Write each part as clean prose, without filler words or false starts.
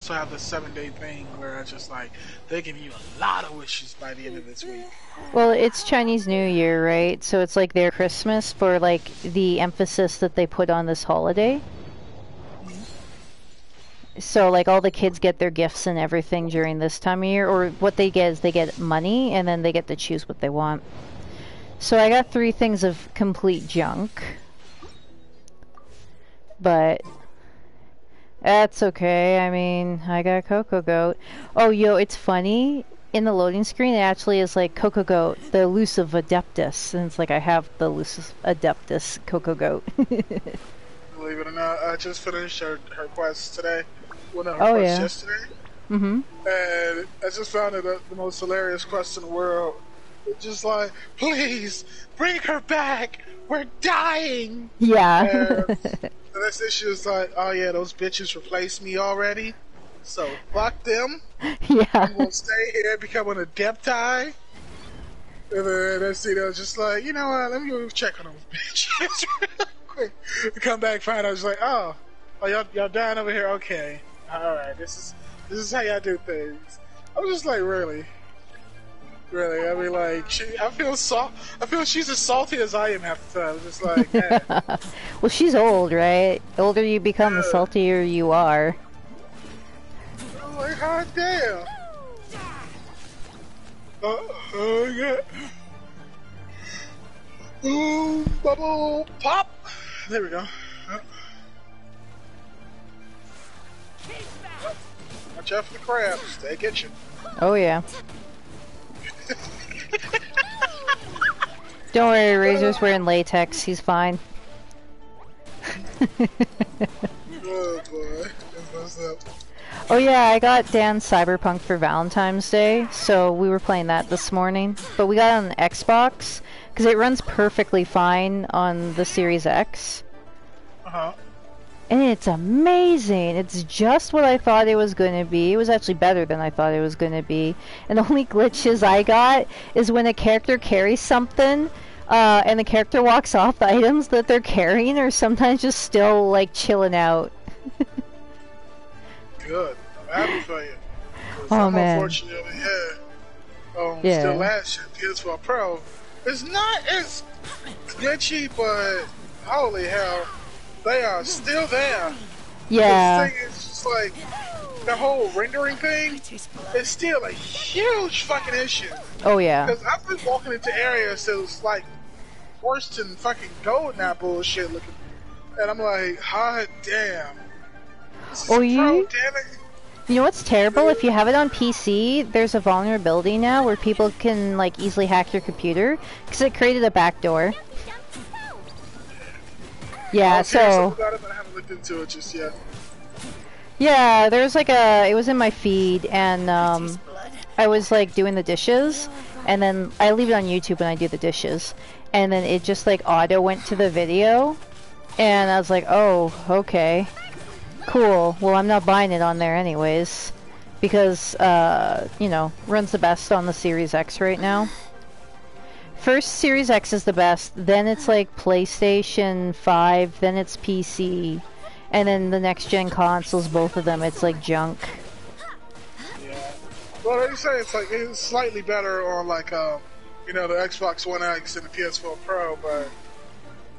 also have the 7-day thing where I just like they give you a lot of wishes by the end of this week. Well, it's Chinese New Year, right? So it's like their Christmas for like the emphasis that they put on this holiday. So like all the kids get their gifts and everything during this time of year, or what they get is they get money and then they get to choose what they want. So I got 3 things of complete junk. But that's okay. I mean, I got Coco Goat. Oh, yo, it's funny. In the loading screen, it actually is like Coco Goat, the elusive Adeptus. And it's like I have the elusive Adeptus Coco Goat. Believe it or not, I just finished her quest today. Well, no, her Oh, quest yeah. yesterday. Mm-hmm. And I just found it the most hilarious quest in the world. It's just like, please, bring her back! We're dying! Yeah. And the next issue is like, oh yeah, those bitches replaced me already. So, fuck them. Yeah. I'm gonna stay here, become an adepti. And then next thing I was just like, you know what, let me go check on those bitches real quick. Come back, find out, I was like, oh y'all dying over here? Okay. Alright, this is how y'all do things. I was just like, really? Really? I mean, like, I feel she's as salty as I am half the time. Just like, man. Well, she's old, right? The older you become, the saltier you are. I'm like, hot damn. Yeah. Ooh, bubble pop. There we go. Watch out for the crabs. They get you. Oh, yeah. Don't worry, Razor's wearing latex. He's fine. Oh, boy. What's up? Oh yeah, I got Dan Cyberpunk for Valentine's Day, so we were playing that this morning. But we got it on the Xbox, because it runs perfectly fine on the Series X. Uh-huh. And it's amazing! It's just what I thought it was going to be. It was actually better than I thought it was going to be. And the only glitches I got is when a character carries something, and the character walks off, the items that they're carrying are sometimes just still, like, chilling out. Good. I'm happy for you. Oh, man. Unfortunately, yeah. Yeah. Still last year, PS4 Pro. It's not as glitchy, but holy hell, they are still there. Yeah. The thing is just like, the whole rendering thing is still a huge fucking issue. Oh, yeah. Because I've been walking into areas that was like worse than fucking gold now bullshit looking. And I'm like, hot damn. Oh, Pro, you damn it. know what's terrible? If you have it on PC, there's a vulnerability now where people can like easily hack your computer because it created a backdoor. Yeah, so About it, but I haven't looked into it just yet. yeah, there's like it was in my feed, and I was like doing the dishes, and then I leave it on YouTube when I do the dishes, and then it just like auto went to the video, and I was like, oh, okay. Cool. Well, I'm not buying it on there anyways, because, you know, runs the best on the Series X right now. First, Series X is the best, then it's like PlayStation 5, then it's PC, and then the next-gen consoles, both of them, it's like junk. Yeah. Well, they say it's like, it's slightly better on like, you know, the Xbox One X and the PS4 Pro, but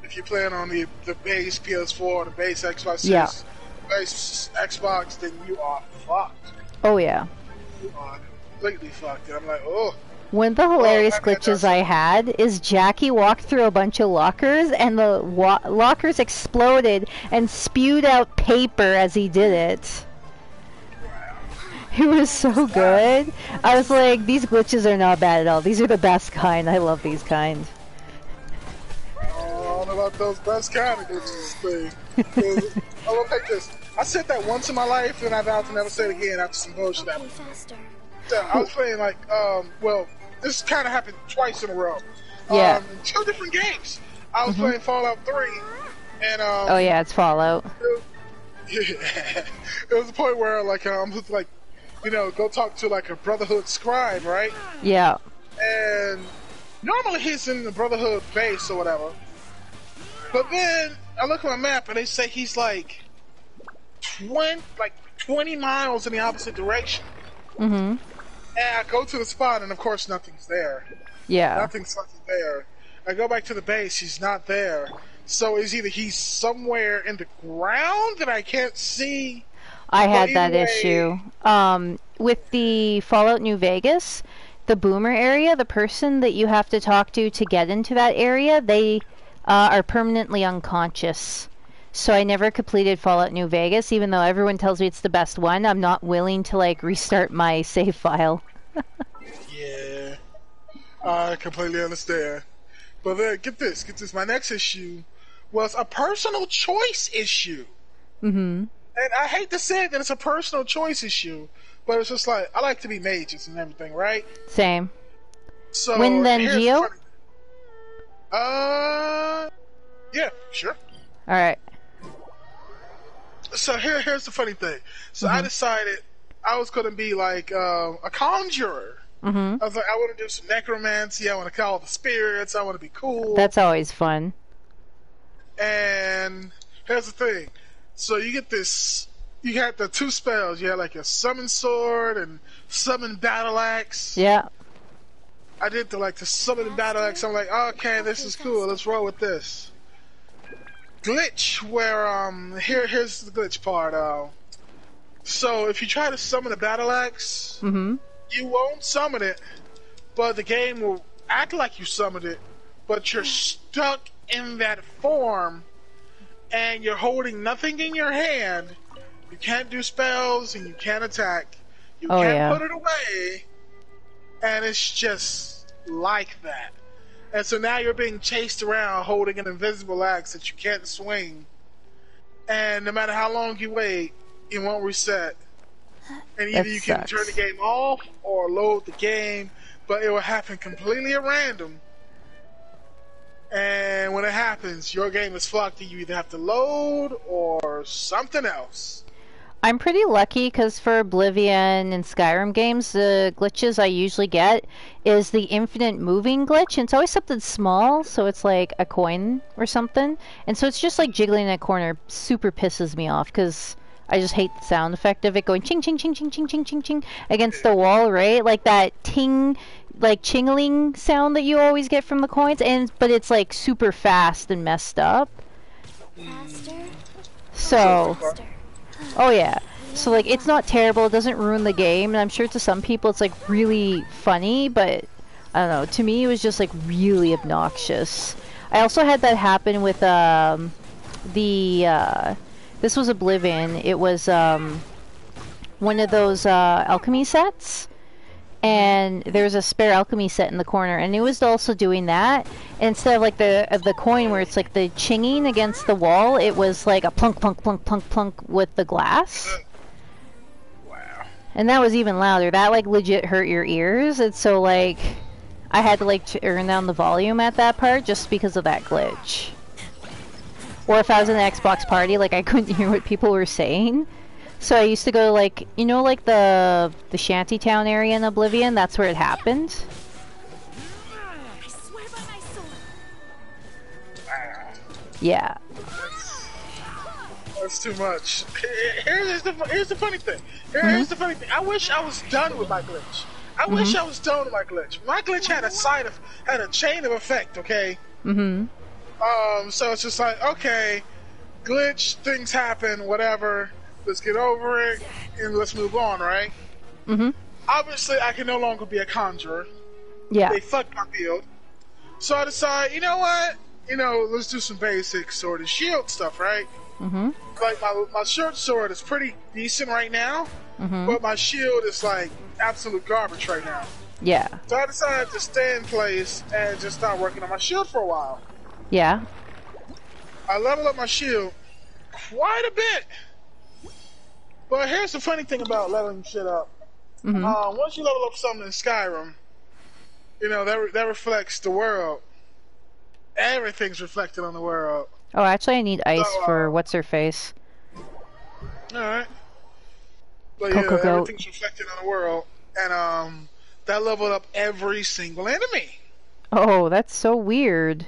if you're playing on the base PS4 or the base Xbox Series, Yeah. base Xbox, then you are fucked. Oh yeah. You are completely fucked. And I'm like, oh. One of the hilarious glitches I had is Jackie walked through a bunch of lockers, and the lockers exploded and spewed out paper as he did it. It was so good. I was like, these glitches are not bad at all. These are the best kind. I love these kind. I don't know about those best kind of glitches thing. Oh, look like this. I said that once in my life, and I vowed to never say it again after some bullshit happened. So I was playing like, well, this kind of happened twice in a row. Yeah. 2 different games. I was playing Fallout 3, and oh yeah, it's Fallout. It was a point where like like, you know, go talk to like a Brotherhood scribe, right? Yeah. And normally he's in the Brotherhood base or whatever. But then I look at my map and they say he's like 20 miles in the opposite direction. Mm-hmm. And I go to the spot, and of course, nothing's there. Yeah. Nothing's fucking there. I go back to the base, he's not there. So it's either he's somewhere in the ground that I can't see. I had that issue. With the Fallout New Vegas, the Boomer area, the person that you have to talk to get into that area, they are permanently unconscious. So I never completed Fallout New Vegas, even though everyone tells me it's the best one. I'm not willing to, like, restart my save file. Yeah. I completely understand. But then, get this. My next issue was a personal choice issue. Mm-hmm. And I hate to say that it's a personal choice issue, but it's just like, I like to be mages and everything, right? Same. So, Win then, Geo? Yeah, sure. Alright. So here's the funny thing. So I decided I was going to be like a conjurer. Mm-hmm. I was like, I want to do some necromancy. I want to call the spirits. I want to be cool. That's always fun. And here's the thing. So you get this. You got the two spells. You had like a summon sword and summon battle axe. Yeah. I did the summon battle axe. I'm like, okay, this is cool. Let's roll with this. Glitch where here's the glitch part. So if you try to summon a battle axe, you won't summon it, but the game will act like you summoned it, but you're stuck in that form, and you're holding nothing in your hand. You can't do spells, and you can't attack. You can't put it away, and it's just like that. And so now you're being chased around holding an invisible axe that you can't swing. And no matter how long you wait, it won't reset. And either you can turn the game off or load the game, but it will happen completely at random. And when it happens, your game is fucked. You either have to load or something else. I'm pretty lucky because for Oblivion and Skyrim games, the glitches I usually get is the infinite moving glitch, and it's always something small, so it's like a coin or something, and so it's just like jiggling in a corner. Super pisses me off because I just hate the sound effect of it going ching ching ching ching ching ching ching ching against the wall, right? Like that ting, like chingling sound that you always get from the coins, but it's like super fast and messed up. So. Oh yeah, so like it's not terrible, it doesn't ruin the game, and I'm sure to some people it's like really funny, but I don't know, to me it was just like really obnoxious. I also had that happen with this was Oblivion. It was one of those alchemy sets, and there's a spare alchemy set in the corner, and it was also doing that. Instead of like the coin where it's like the chinging against the wall, it was like a plunk plunk plunk plunk plunk with the glass. Wow. And that was even louder. That like legit hurt your ears. And so like I had to like turn down the volume at that part just because of that glitch. Or if I was in an Xbox party, like I couldn't hear what people were saying. So I used to go like, you know, like the shantytown area in Oblivion. That's where it happened. I swear by my sword. Yeah. That's too much. Here's the funny thing. Here's the funny thing. I wish I was done with my glitch. I wish I was done with my glitch. My glitch had a chain of effect. Okay. So it's just like, okay, glitch, things happen, whatever. Let's get over it and let's move on, right? Obviously, I can no longer be a conjurer. Yeah. They fucked my build. So I decided, you know what? Let's do some basic sword and shield stuff, right? Like my short sword is pretty decent right now, but my shield is like absolute garbage right now. Yeah. So I decided to stay in place and just start working on my shield for a while. Yeah. I level up my shield quite a bit. But here's the funny thing about leveling shit up. Once you level up something in Skyrim, that reflects the world. Everything's reflected on the world. Oh, actually I need ice for what's-her-face. Alright. But Coco Goat. Everything's reflected on the world. And that leveled up every single enemy. Oh, that's so weird.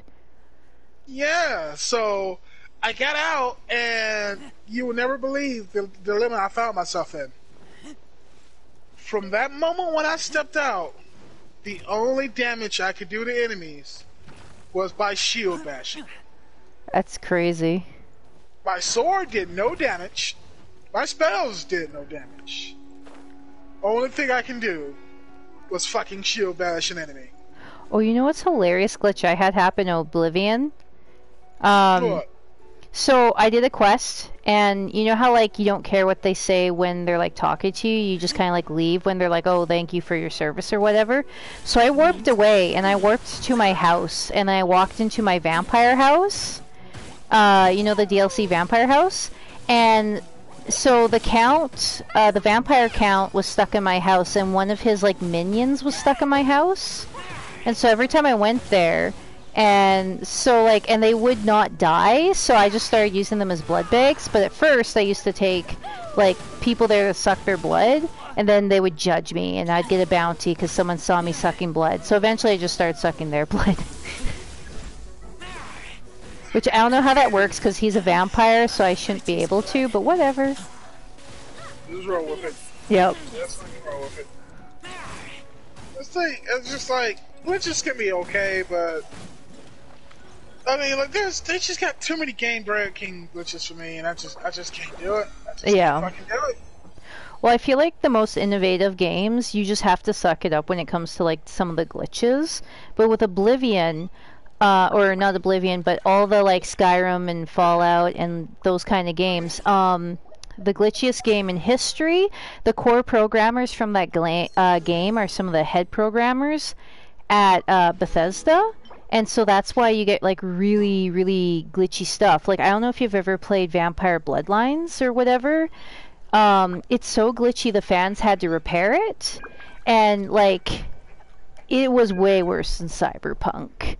Yeah, so I got out and You will never believe the dilemma I found myself in. From that moment when I stepped out, the only damage I could do to enemies was by shield bashing. That's crazy. My sword did no damage. My spells did no damage. Only thing I can do was fucking shield bash an enemy. Oh, you know what's hilarious glitch I had happen in Oblivion? What? So I did a quest, and you know how like you don't care what they say when they're like talking to you, you just kind of like leave when they're like, oh, thank you for your service or whatever. So I warped away, and I warped to my house, and I walked into my vampire house. You know, the DLC vampire house, and so the count, the vampire count was stuck in my house, and one of his like minions was stuck in my house. And so every time I went there, and so like, and they would not die, so I just started using them as blood bags. But at first I used to take like people there to suck their blood, and then they would judge me, and I'd get a bounty because someone saw me sucking blood. So eventually I just started sucking their blood. Which I don't know how that works because he's a vampire, so I shouldn't be able to, but whatever. Just roll with it. Yep. Just roll with it. It's just like, glitches can be okay, but I mean, like, they just got too many game breaking glitches for me, and I just can't do it. I just can't fucking do it. Well, I feel like the most innovative games, you just have to suck it up when it comes to like some of the glitches. But with Oblivion, or not Oblivion, but all the like Skyrim and Fallout and those kind of games, the glitchiest game in history, the core programmers from that game are some of the head programmers at Bethesda. And so that's why you get like really, really glitchy stuff. Like, I don't know if you've ever played Vampire Bloodlines or whatever. It's so glitchy the fans had to repair it. And like, it was way worse than Cyberpunk.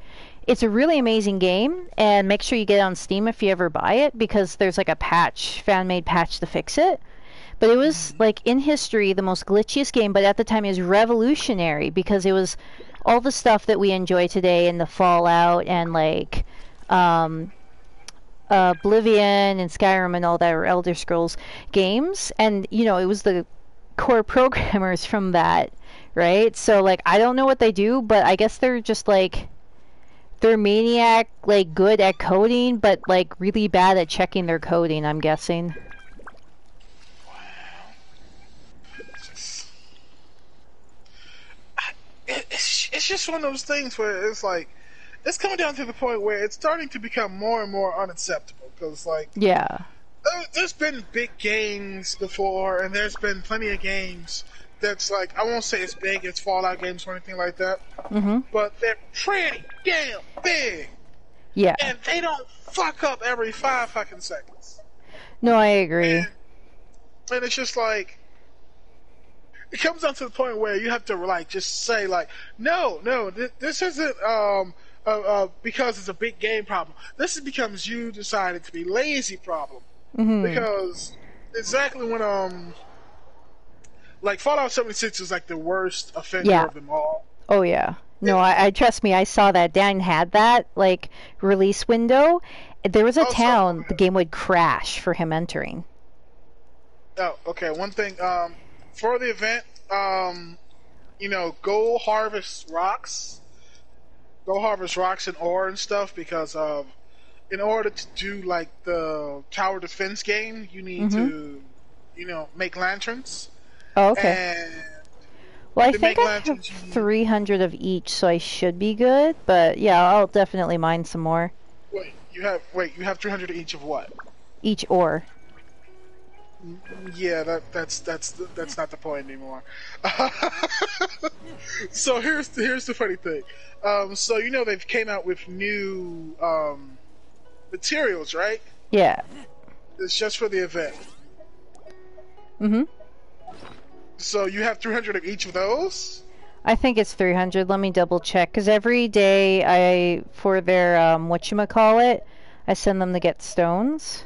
It's a really amazing game, and make sure you get it on Steam if you ever buy it, because there's like a patch, fan-made patch to fix it. But it was like in history the most glitchiest game, but at the time it was revolutionary because it was all the stuff that we enjoy today in the Fallout and like Oblivion and Skyrim and all that, or Elder Scrolls games. And you know, it was the core programmers from that, right? So like, I don't know what they do, but I guess they're just like, they're maniac, like good at coding, but like really bad at checking their coding, I'm guessing. It's just one of those things where it's like, it's coming down to the point where it's starting to become more and more unacceptable. Because like, yeah, there's been big games before, and there's been plenty of games that's like, I won't say as big as Fallout games or anything like that, but they're pretty damn big. Yeah. And they don't fuck up every 5 fucking seconds. No, I agree. And it's just like, it comes down to the point where you have to like just say like, no, this isn't because it's a big game problem. This becomes you decided to be lazy problem. Because exactly when like Fallout 76 is like the worst offender of them all. Oh yeah. No, I trust me, I saw that. Dan had that like release window. There was a town the game would crash for him entering. Oh, okay. One thing, for the event, you know, go harvest rocks and ore and stuff, because in order to do like the tower defense game, you need to, you know, make lanterns. Oh, okay. And well, I think I have 300 of each, so I should be good. But yeah, I'll definitely mine some more. Wait, you have 300 each of what? Each ore. Yeah, that's not the point anymore. So here's the funny thing. So you know they've came out with new materials, right? Yeah. It's just for the event. So you have 300 of each of those? I think it's 300. Let me double check, because every day for their whatchamacallit, I send them to get stones.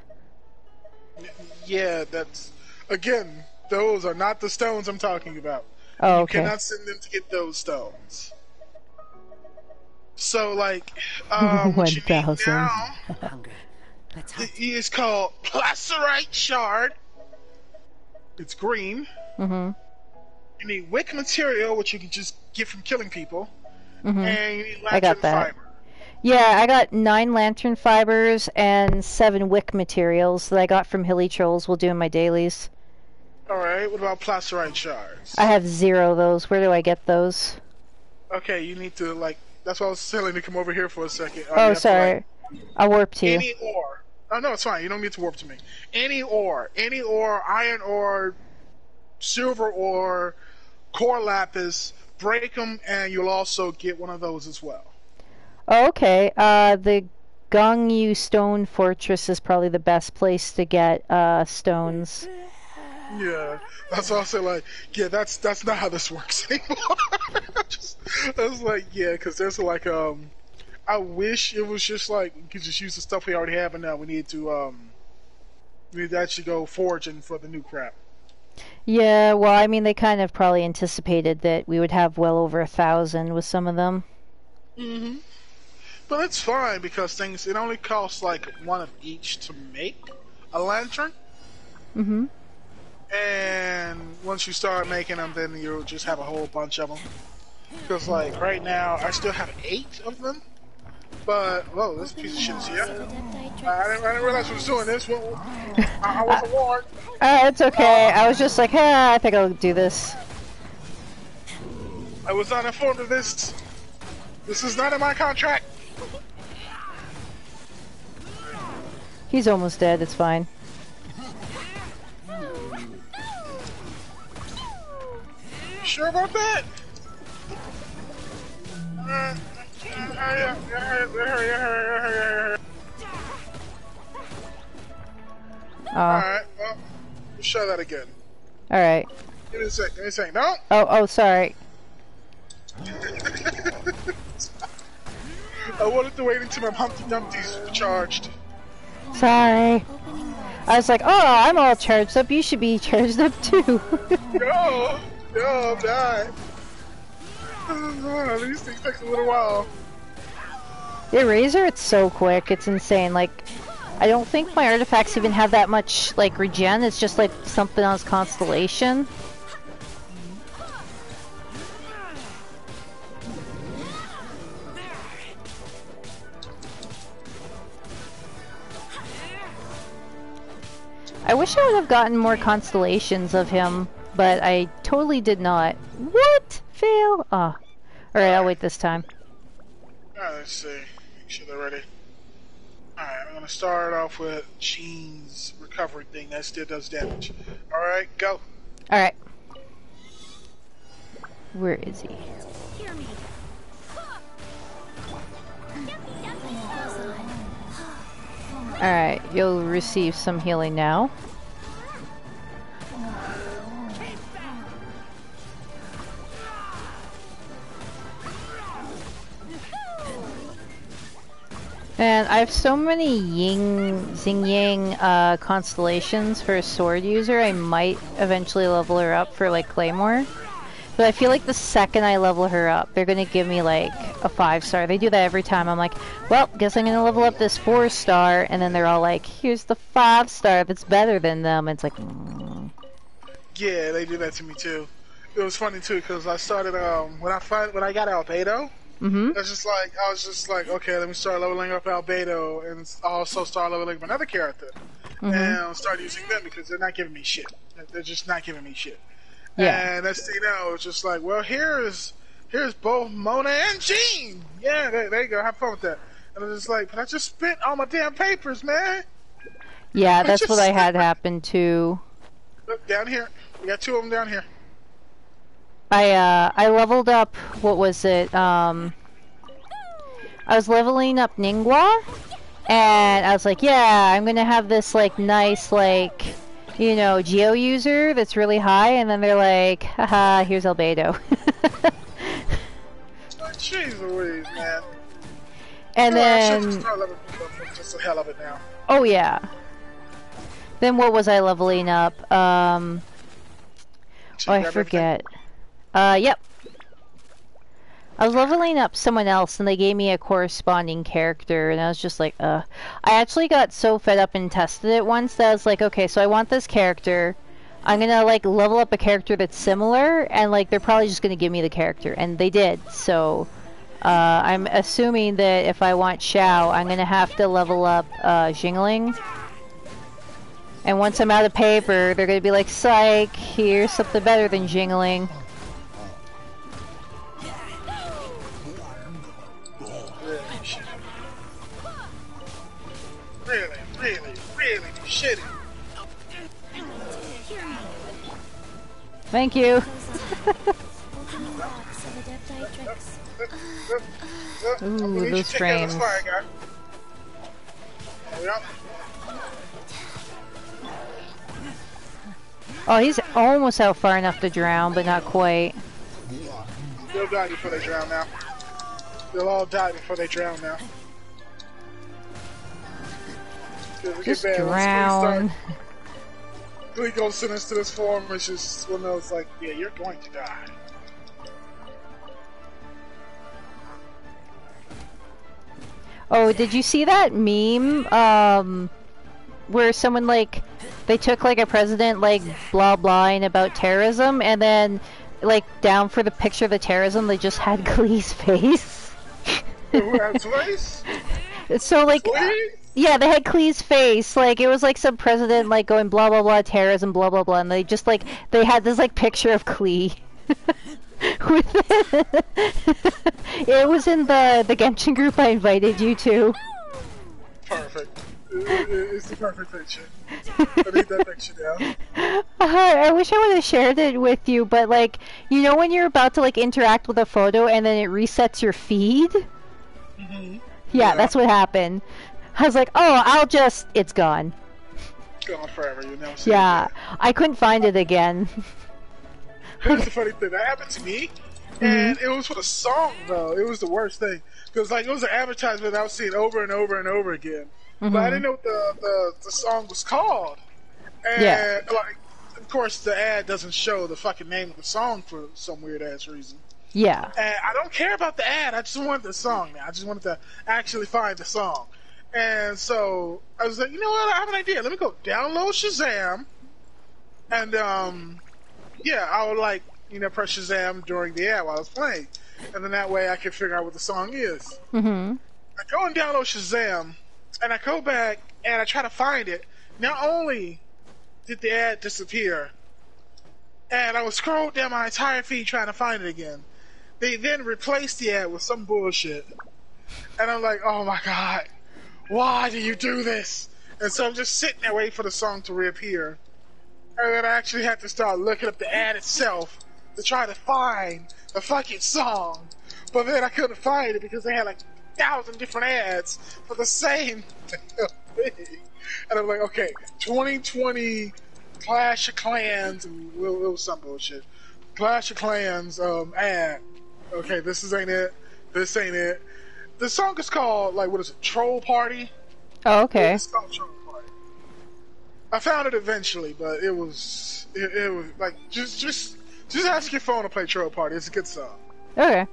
Yeah, that's, again, those are not the stones I'm talking about. Oh, okay. You cannot send them to get those stones. So, like, what you need now Let's hunt. It is called Placerite Shard. It's green. Mm-hmm. You need wick material, which you can just get from killing people. Mm-hmm. And you need I got lantern that. fiber. Yeah, I got 9 lantern fibers and 7 wick materials that I got from Hilly Trolls while doing my dailies. Alright, what about Placerite Shards? I have 0 of those. Where do I get those? Okay, you need to, like, that's why I was telling you to come over here for a second. You Oh, have to, sorry. like, I'll warp to you. any ore. Oh, no, it's fine. You don't need to warp to me. Any ore, iron ore, silver ore, core lapis, break them, and you'll also get one of those as well. Oh, okay. The Gongyu Stone Fortress is probably the best place to get stones. Yeah, that's also like, yeah, that's not how this works anymore. I was like, yeah, because there's like, I wish it was just like we could just use the stuff we already have, and now we need to actually go foraging for the new crap. Yeah, well, I mean, they kind of probably anticipated that we would have well over 1,000 with some of them. Mm-hmm. But it's fine because it only costs like one of each to make a lantern. Mm-hmm. And once you start making them, then you'll just have a whole bunch of them. Because, like, right now, I still have 8 of them. But, whoa, this piece of shit is here. I didn't realize I was doing this. I wasn't warned. It's okay. I was just like, I think I'll do this. I was not informed of this. This is not in my contract. He's almost dead. It's fine. Sure about that? Alright, well, we'll show that again. Alright. Give me a sec, no? Oh, sorry. I wanted to wait until my Humpty Dumpty's charged. Sorry. I was like, oh, I'm all charged up. You should be charged up too. No, I'm not. These things take a little while. The Razor, it's so quick. It's insane. Like, I don't think my artifacts even have that much, like, regen. It's just, like, something on its constellation. I wish I would have gotten more constellations of him, but I totally did not. What? Fail? Ah. Alright, I'll wait this time. Alright, let's see. Make sure they're ready. Alright, I'm gonna start off with Jean's recovery thing. That still does damage. Alright, go. Alright. Where is he? Hear me. Alright, you'll receive some healing now. And I have so many Xing-Yang constellations for a sword user, I might eventually level her up for like Claymore. But I feel like the second I level her up, they're gonna give me like a 5-star. They do that every time. I'm like, well, guess I'm gonna level up this 4-star, and then they're all like, here's the 5-star that's better than them. It's like, Yeah, they do that to me too. It was funny too because I started when I got Albedo. mm-hmm. I was just like, okay, let me start leveling up Albedo and also start leveling up another character, Mm-hmm. and I'll start using them because they're not giving me shit. They're just not giving me shit. Yeah. And next thing you know, it's just like, well, here's both Mona and Jean. Yeah, there you go. Have fun with that. And I'm just like, but I just spent all my damn papers, man. Yeah, that's what I had happen too. Look down here. We got 2 of them down here. I leveled up, what was it, I was leveling up Ningguang, and I was like, yeah, I'm gonna have this, like, nice, like, you know, Geo user that's really high, and then they're like, haha, here's Albedo. Jeez Louise, man. And I should then, just start leveling up for just the hell of it now. oh yeah. Then what was I leveling up? So Oh, you I grab forget. Yep. I was leveling up someone else and they gave me a corresponding character and I was just like, I actually got so fed up and tested it once that I was like, okay, so I want this character. I'm gonna like level up a character that's similar and like they're probably just gonna give me the character, and they did. So I'm assuming that if I want Xiao, I'm gonna have to level up Jingling. And once I'm out of paper, they're gonna be like, psych, here's something better than Jingling. Really shitty. Thank you. Ooh, those frames. Oh, he's almost out far enough to drown, but not quite. They'll die before they drown now. They'll all die before they drown now. Just drown. Glee goes send us to this form, which is one of those like, yeah, you're going to die. Oh, did you see that meme? Where someone like, they took like a president like blah blahing about terrorism, and then like down for the picture of the terrorism, they just had Glee's face. Who has face? So like. Yeah, they had Clee's face, like, it was like some president, like, going blah blah blah, terrorism, blah blah blah, and they just, like, they had this, like, picture of Clee. With it. It was in the Genshin group I invited you to. Perfect. It's the perfect picture. I need that picture down. I wish I would have shared it with you, but, like, you know when you're about to, like, interact with a photo and then it resets your feed? Mm-hmm. Yeah, that's what happened. I was like, oh, it's gone. Gone forever, you know. Yeah, I couldn't find it again. Here's the funny thing, that happened to me, and it was for the song, though. It was the worst thing. Because, like, it was an advertisement I was seeing over and over and over again. But I didn't know what the song was called. And, like, of course, the ad doesn't show the fucking name of the song for some weird-ass reason. Yeah. And I don't care about the ad, I just wanted the song now. I just wanted to actually find the song. And so I was like, you know what? I have an idea. Let me go download Shazam, and yeah, I would like press Shazam during the ad while I was playing, and then that way I can figure out what the song is. I go and download Shazam, and I go back and I try to find it. Not only did the ad disappear, and I was scrolled down my entire feed trying to find it again. They then replaced the ad with some bullshit, and I'm like, oh my god. Why do you do this? And so I'm just sitting there waiting for the song to reappear. And then I actually had to start looking up the ad itself to try to find the fucking song. But then I couldn't find it because they had like 1,000 different ads for the same thing. And I'm like, okay, 2020 Clash of Clans, it was some bullshit. Clash of Clans ad. Okay, this ain't it. This ain't it. The song is called, like, what is it, Troll Party? Oh, okay. It's called Troll Party. I found it eventually, but it was like, just ask your phone to play Troll Party. It's a good song. Okay.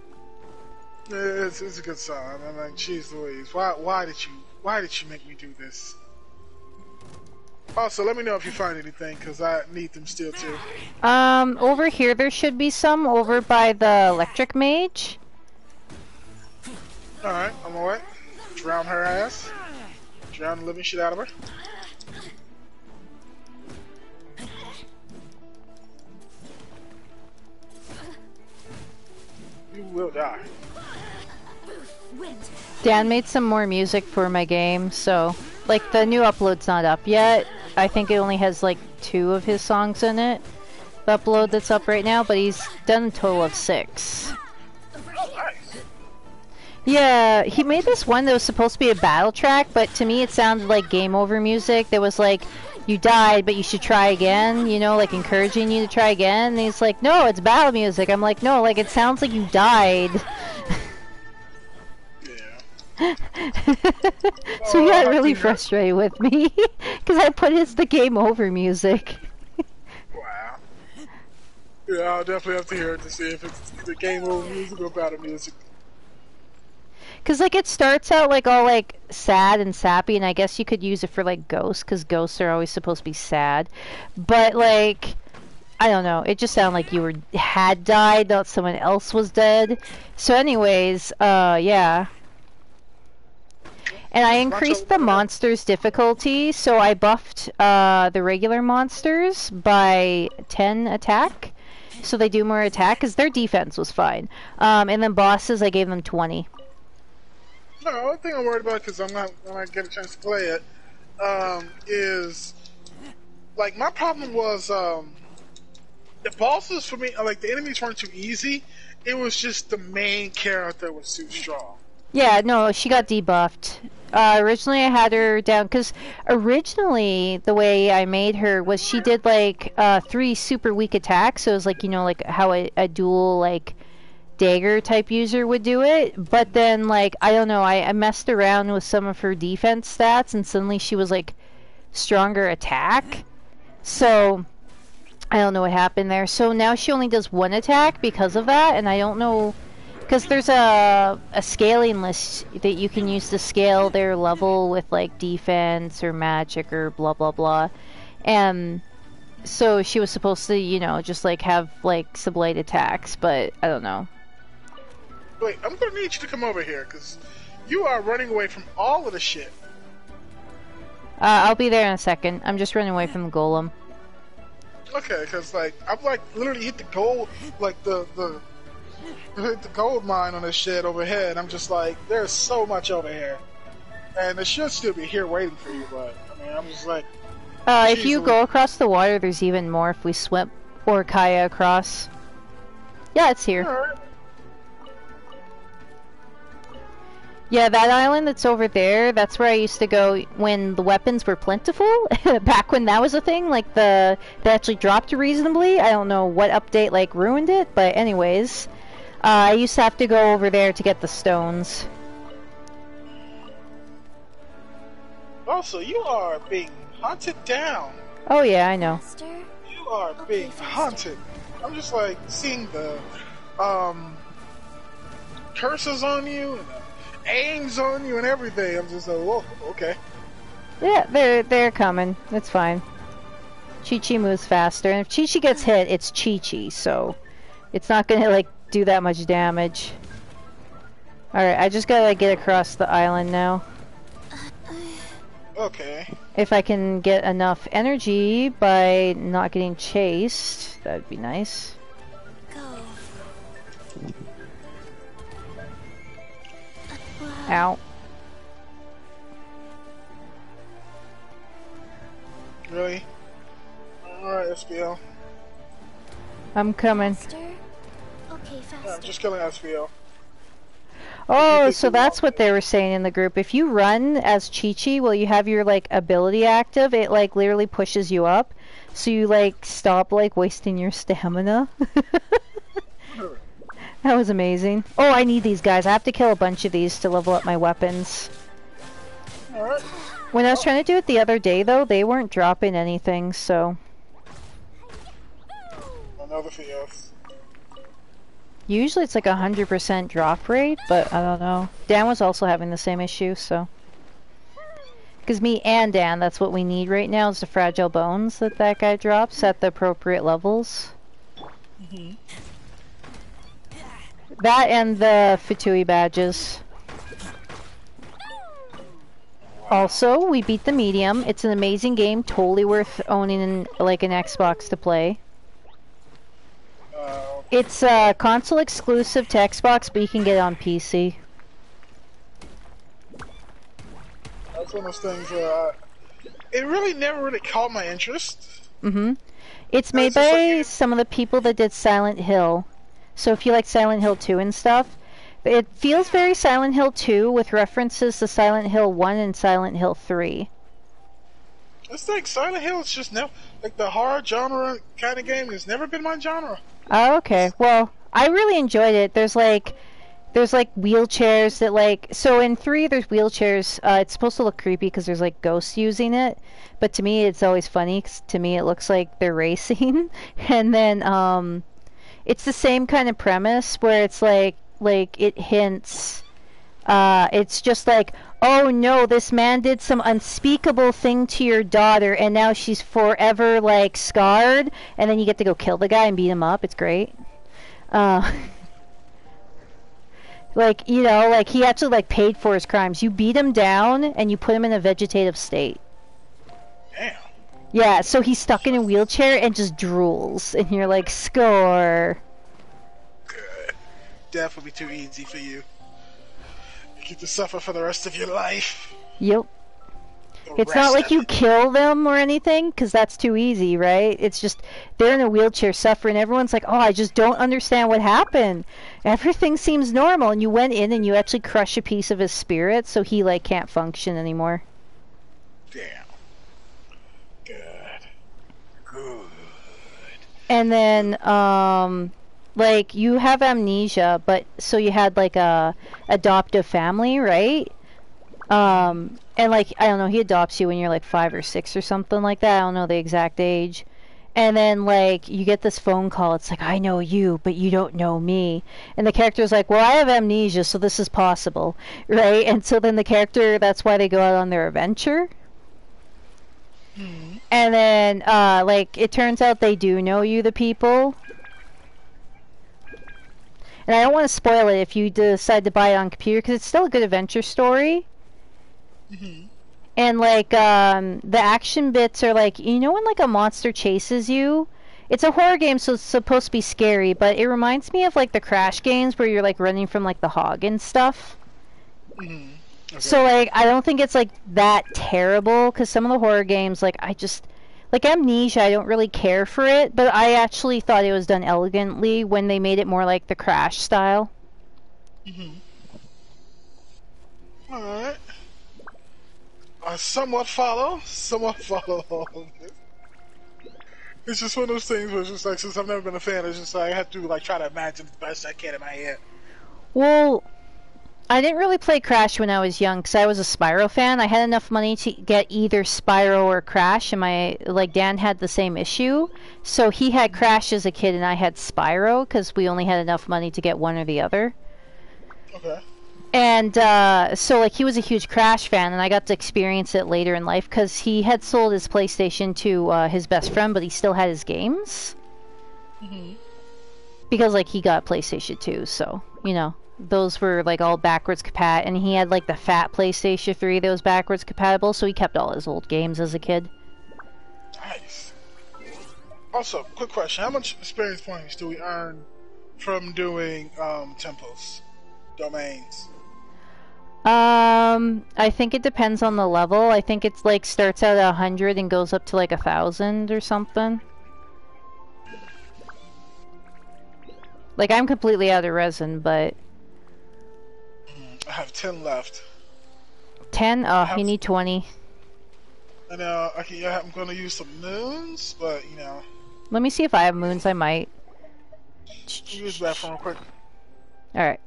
It's a good song. I'm like, jeez Louise, why did you make me do this? Also, let me know if you find anything, because I need them still too. Over here there should be some, over by the electric mage. Alright, I'm alright. Drown her ass. Drown the living shit out of her. You will die. Dan made some more music for my game, so, like, the new upload's not up yet. I think it only has, like, 2 of his songs in it. The upload that's up right now, but he's done a total of 6. Oh, nice. Yeah, he made this one that was supposed to be a battle track, but to me it sounded like game over music. That was like, you died, but you should try again, you know, like encouraging you to try again. And he's like, no, it's battle music. I'm like, no, like it sounds like you died. Yeah. So he got really frustrated with me, because I put the game over music. Wow. Yeah, I'll definitely have to hear it to see if it's the game over music or battle music. Cause like it starts out like all like sad and sappy, and I guess you could use it for like ghosts, cause ghosts are always supposed to be sad. But like, I don't know, it just sounded like you had died, not someone else was dead. So anyways, yeah. And I increased the monsters difficulty, so I buffed the regular monsters by 10 attack, so they do more attack, cause their defense was fine. And then bosses, I gave them 20. No, the only thing I'm worried about, because I'm not when I get a chance to play it, is like my problem was the bosses for me, like the enemies weren't too easy. It was just the main character was too strong. Yeah, no, she got debuffed. Originally I had her down, because originally the way I made her was she did like 3 super weak attacks, so it was like, you know, like how a dual like dagger type user would do it, but then like I don't know, I messed around with some of her defense stats and suddenly she was like stronger attack, so I don't know what happened there. So now she only does 1 attack because of that, and I don't know, because there's a scaling list that you can use to scale their level with like defense or magic or blah blah blah, and so she was supposed to, you know, just like have like some light attacks, but I don't know. Wait, I'm gonna need you to come over here, because you are running away from all of the shit. I'll be there in a second. I'm just running away from the golem. Okay, because like I've like literally hit the gold, like the hit the gold mine on this shit over here, and I'm just like, there's so much over here, and it should still be here waiting for you. But I mean, I'm just like, if you go across the water, there's even more if we swim or kayak across. Yeah, it's here. all right. Yeah, that island that's over there, that's where I used to go when the weapons were plentiful. Back when that was a thing, like they actually dropped reasonably. I don't know what update like ruined it, but anyways, I used to have to go over there to get the stones. Also, you are being hunted down. Oh yeah, I know. Master? You are being hunted. I'm just like seeing the curses on you and aims on you and everything. I'm just like, whoa, okay. Yeah, they're coming. It's fine. Chi-Chi moves faster, and if Chi-Chi gets hit, it's Chi-Chi, so it's not gonna like do that much damage. Alright, I just gotta like, get across the island now. Okay. If I can get enough energy by not getting chased, that'd be nice. Go. Ow. Really? Alright, SPL. I'm coming. Master? Okay, Yeah, I'm faster. just killing SPL. Oh, so that's what they were saying in the group. If you run as Chi-Chi while you have your like ability active, it like literally pushes you up. So you like stop like wasting your stamina. That was amazing. Oh, I need these guys. I have to kill a bunch of these to level up my weapons. Alright. When I was trying to do it the other day though, they weren't dropping anything, so... Another for you. Usually it's like 100% drop rate, but I don't know. Dan was also having the same issue, so... Because me and Dan, that's what we need right now, is the fragile bones that that guy drops at the appropriate levels. Mm-hmm. That and the Fatui badges. Also, we beat the medium. It's an amazing game, totally worth owning like an Xbox to play. It's console exclusive to Xbox, but you can get it on PC. That's one of those things, it really never really caught my interest. Mm-hmm. It's made by some of the people that did Silent Hill. So if you like Silent Hill 2 and stuff, it feels very Silent Hill 2 with references to Silent Hill 1 and Silent Hill 3. It's like Silent Hill is just never, like the horror genre kind of game has never been my genre. Oh, okay. Well, I really enjoyed it. There's like wheelchairs that like, so in 3 there's wheelchairs. It's supposed to look creepy because there's like ghosts using it, but to me it's always funny 'cause to me it looks like they're racing. And then It's the same kind of premise where it's like it hints. It's just like, oh no, this man did some unspeakable thing to your daughter, and now she's forever like scarred. And then you get to go kill the guy and beat him up. It's great. Uh, like you know, like he actually like paid for his crimes. You beat him down and you put him in a vegetative state. Damn. Yeah, so he's stuck in a wheelchair and just drools, and you're like, score. Good. Death would be too easy for you. You get to suffer for the rest of your life. Yep. The It's not rest like of you it. kill them or anything, because that's too easy, right? It's just they're in a wheelchair suffering. Everyone's like, oh, I just don't understand what happened. Everything seems normal, and you went in and you actually crush a piece of his spirit, so he like can't function anymore. Damn. Good. Good. And then, like you have amnesia, but so you had like a adoptive family, right? And like I don't know, he adopts you when you're like 5 or 6 or something like that. I don't know the exact age. And then like you get this phone call. It's like, I know you, but you don't know me. And the character's like, well, I have amnesia, so this is possible, right? And so then the character, that's why they go out on their adventure. And then like it turns out they do know you, the people. And I don't want to spoil it if you decide to buy it on computer, because it's still a good adventure story. And like the action bits are like, you know when like a monster chases you? It's a horror game, so it's supposed to be scary, but it reminds me of like the Crash games where you're like running from like the hog and stuff. Okay. So like I don't think it's like that terrible, because some of the horror games, like I just like Amnesia, I don't really care for it, but I actually thought it was done elegantly when they made it more like the Crash style. Alright. I somewhat follow all of this. It's just one of those things where it's just like, since I've never been a fan, it's just like I have to like try to imagine the best I can in my head. Well, I didn't really play Crash when I was young because I was a Spyro fan. I had enough money to get either Spyro or Crash, and my like Dan had the same issue. So he had Crash as a kid, and I had Spyro because we only had enough money to get one or the other. Okay. And so like he was a huge Crash fan, and I got to experience it later in life because he had sold his PlayStation to his best friend, but he still had his games. Because like he got PlayStation 2, so you know. Those were like all backwards compatible, and he had like the fat PlayStation 3 that was backwards compatible, so he kept all his old games as a kid. Nice. Also, quick question: how much experience points do we earn from doing temples, domains? I think it depends on the level. I think it's like starts out at 100 and goes up to like 1,000 or something. Like I'm completely out of resin, but I have 10 left. 10? Oh, you need 20. And I'm going to use some moons, but you know. Let me see if I have moons. I might. Use that for real quick. Alright.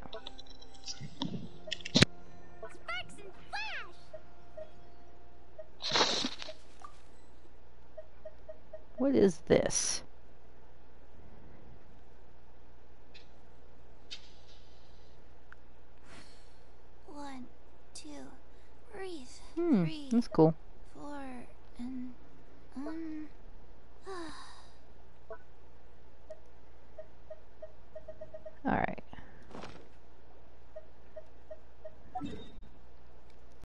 What is this? One, two, breathe. That's cool.